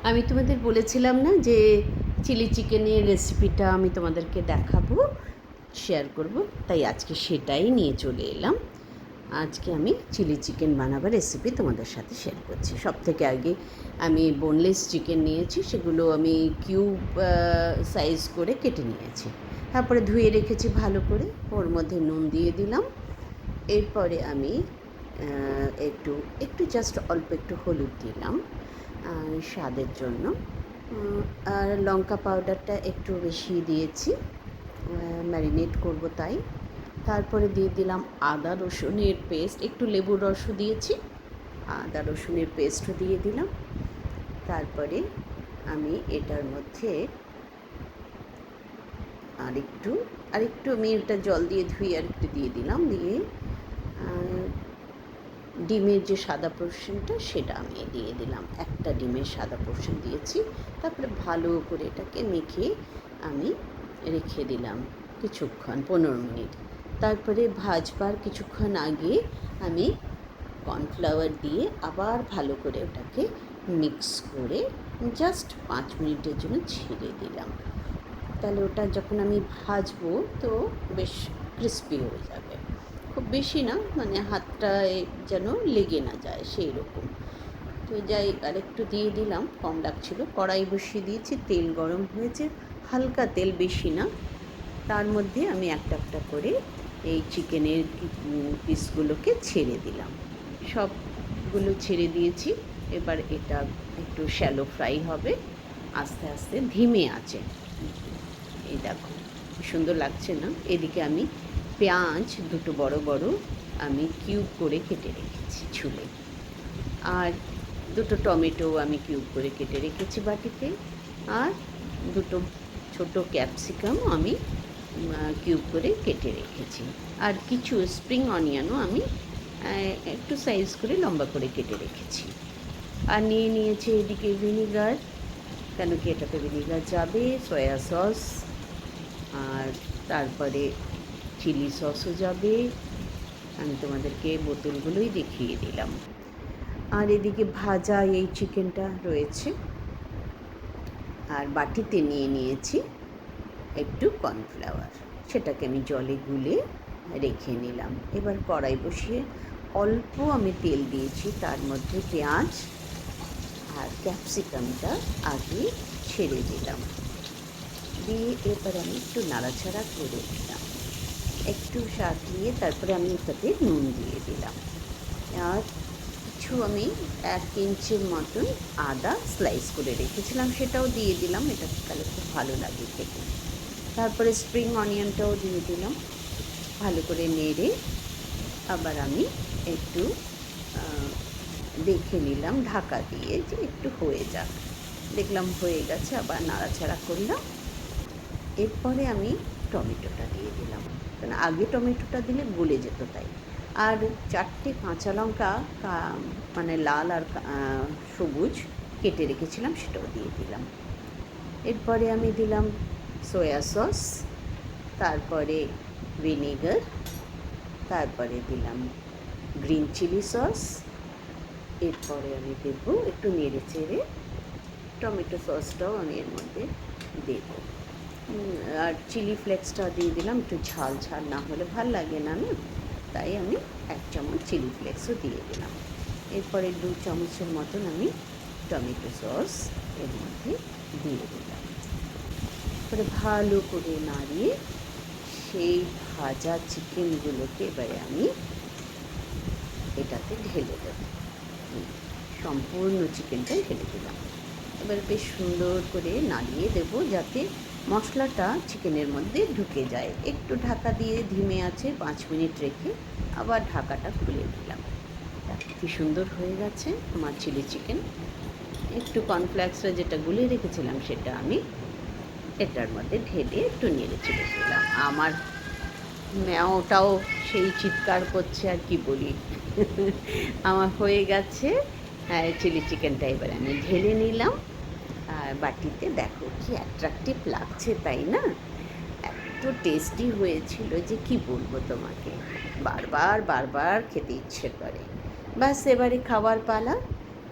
আমি তোমাদের বলেছিলাম না যে চিলি চিকেনের রেসিপিটা আমি তোমাদেরকে দেখাবো, শেয়ার করব, তাই আজকে সেটাই নিয়ে চলে এলাম। আজকে আমি চিলি চিকেন বানাবার রেসিপি তোমাদের সাথে শেয়ার করছি। সব থেকে আগে আমি বোনলেস চিকেন নিয়েছি, সেগুলো আমি কিউব সাইজ করে কেটে নিয়েছি। তারপরে ধুয়ে রেখেছি ভালো করে, ওর মধ্যে নুন দিয়ে দিলাম। এরপরে আমি একটু একটু জাস্ট অল্প একটু হলুদ দিলাম স্বাদের জন্য, আর লঙ্কা পাউডারটা একটু বেশি দিয়েছি, ম্যারিনেট করব তাই। তারপরে দিয়ে দিলাম আদা রসুনের পেস্ট, একটু লেবুর রসও দিয়েছি, আদা রসুনের পেস্টও দিয়ে দিলাম। তারপরে আমি এটার মধ্যে আরেকটু আমি এটা জল দিয়ে ধুয়ে আরেকটু দিয়ে দিলাম, দিয়ে ডিমের যে সাদা পোর্শনটা সেটা আমি দিয়ে দিলাম, একটা ডিমের সাদা পোর্শন দিয়েছি। তারপরে ভালো করে এটাকে মেখে আমি রেখে দিলাম কিছুক্ষণ, 15 মিনিট। তারপরে ভাজবার কিছুক্ষণ আগে আমি কর্নফ্লাওয়ার দিয়ে আবার ভালো করে ওটাকে মিক্স করে জাস্ট 5 মিনিটের জন্য ছেড়ে দিলাম। তাহলে ওটা যখন আমি ভাজবো তো বেশ ক্রিস্পি হয়ে যাবে, খুব বেশি না, মানে হাতটায় যেন লেগে না যায় সেই রকম। তো যাই, আরেকটু দিয়ে দিলাম, কম লাগছিল। কড়াই বসিয়ে দিয়েছি, তেল গরম হয়েছে, হালকা তেল, বেশি না। তার মধ্যে আমি একটা একটা করে এই চিকেনের পিসগুলোকে ছেড়ে দিলাম, সবগুলো ছেড়ে দিয়েছি। এবার এটা একটু শ্যালো ফ্রাই হবে আস্তে আস্তে ধিমে আছে। এই দেখো কি সুন্দর লাগছে না। এদিকে আমি পেঁয়াজ দুটো বড় বড় আমি কিউব করে কেটে রেখেছি ছুলে, আর দুটো টমেটো আমি কিউব করে কেটে রেখেছি বাটিতে, আর দুটো ছোট ক্যাপসিকাম আমি কিউব করে কেটে রেখেছি, আর কিছু স্প্রিং অনিয়নও আমি একটু সাইজ করে লম্বা করে কেটে রেখেছি। আর নিয়ে নিয়েছি এদিকে ভিনিগার, কেন কি এটাতে ভিনিগার যাবে, সয়া সস, আর তারপরে চিলি সসও যাবে। আমি তোমাদেরকে বোতলগুলোই দেখিয়ে দিলাম। আর এদিকে ভাজা এই চিকেনটা রয়েছে, আর বাটিতে নিয়ে নিয়েছি একটু কর্নফ্লাওয়ার, সেটাকে আমি জলে গুলে রেখে নিলাম। এবার কড়াই বসিয়ে অল্প আমি তেল দিয়েছি, তার মধ্যে পেঁয়াজ আর ক্যাপসিকামটা আগে ছেড়ে দিলাম, দিয়ে এবার আমি একটু নাড়াচাড়া করে দিলাম, একটু স্বাদ নিয়ে তারপরে আমি তাতে নুন দিয়ে দিলাম। আর কিছু আমি 1 ইঞ্চির মতন আদা স্লাইস করে রেখেছিলাম, সেটাও দিয়ে দিলাম, এটা তাহলে খুব ভালো লাগে খেতে। তারপরে স্প্রিং অনিয়নটাও দিয়ে দিলাম, ভালো করে নেড়ে আবার আমি একটু দেখে নিলাম ঢাকা দিয়ে যে একটু হয়ে যাক। দেখলাম হয়ে গেছে, আবার নাড়াচাড়া করলাম। এরপরে আমি টমেটোটা দিয়ে দিলাম, কারণ আগে টমেটোটা দিলে গলে যেত তাই। আর 4টে কাঁচা লঙ্কা, মানে লাল আর সবুজ কেটে রেখেছিলাম, সেটাও দিয়ে দিলাম। এরপরে আমি দিলাম সয়া সস, তারপরে ভিনেগার, তারপরে দিলাম গ্রিন চিলি সস। এরপরে আমি দেবো একটু নেড়ে চেড়ে টমেটো সসটাও আমি এর মধ্যে দেব, আর চিলি ফ্লেক্সটা দিয়ে দিলাম, একটু ঝাল ঝাল না হলে ভাল লাগে না, না, তাই আমি 1 চামচ চিলি ফ্লেক্সও দিয়ে দিলাম। এরপরে 2 চামচের মতন আমি টমেটো সস এর মধ্যে দিয়ে দিলাম। তারপরে ভালো করে নাড়িয়ে সেই ভাজা চিকেনগুলোকে এবারে আমি এটাতে ঢেলে দেব, সম্পূর্ণ চিকেনটাই ঢেলে দিলাম। এবার বেশ সুন্দর করে নাড়িয়ে দেব যাতে মশলাটা চিকেনের মধ্যে ঢুকে যায়। একটু ঢাকা দিয়ে ধিমে আছে 5 মিনিট রেখে আবার ঢাকাটা খুলে দিলাম। কি সুন্দর হয়ে গেছে আমার চিলি চিকেন। একটু কর্নফ্লেক্সটা যেটা গুলে রেখেছিলাম সেটা আমি এটার মধ্যে ঢেলে একটু নেড়ে চেড়ে দিলাম। আমার ম্যাওটাও সেই চিৎকার করছে, আর কি বলি। আমার হয়ে গেছে চিলি চিকেনটা, এবার আমি ঢেলে নিলাম আর বাটিতে। দেখো কি অ্যাট্রাকটিভ লাগছে, তাই না? এত টেস্টি হয়েছিল যে কি বলবো তোমাকে, বারবার বারবার খেতে ইচ্ছে করে। ব্যাস এবারে খাবার পালা।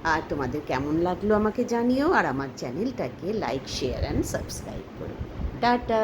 আর তোমাদের কেমন লাগলো আমাকে জানিও, আর আমার চ্যানেলটাকে লাইক, শেয়ার অ্যান্ড সাবস্ক্রাইব করো। টাটা।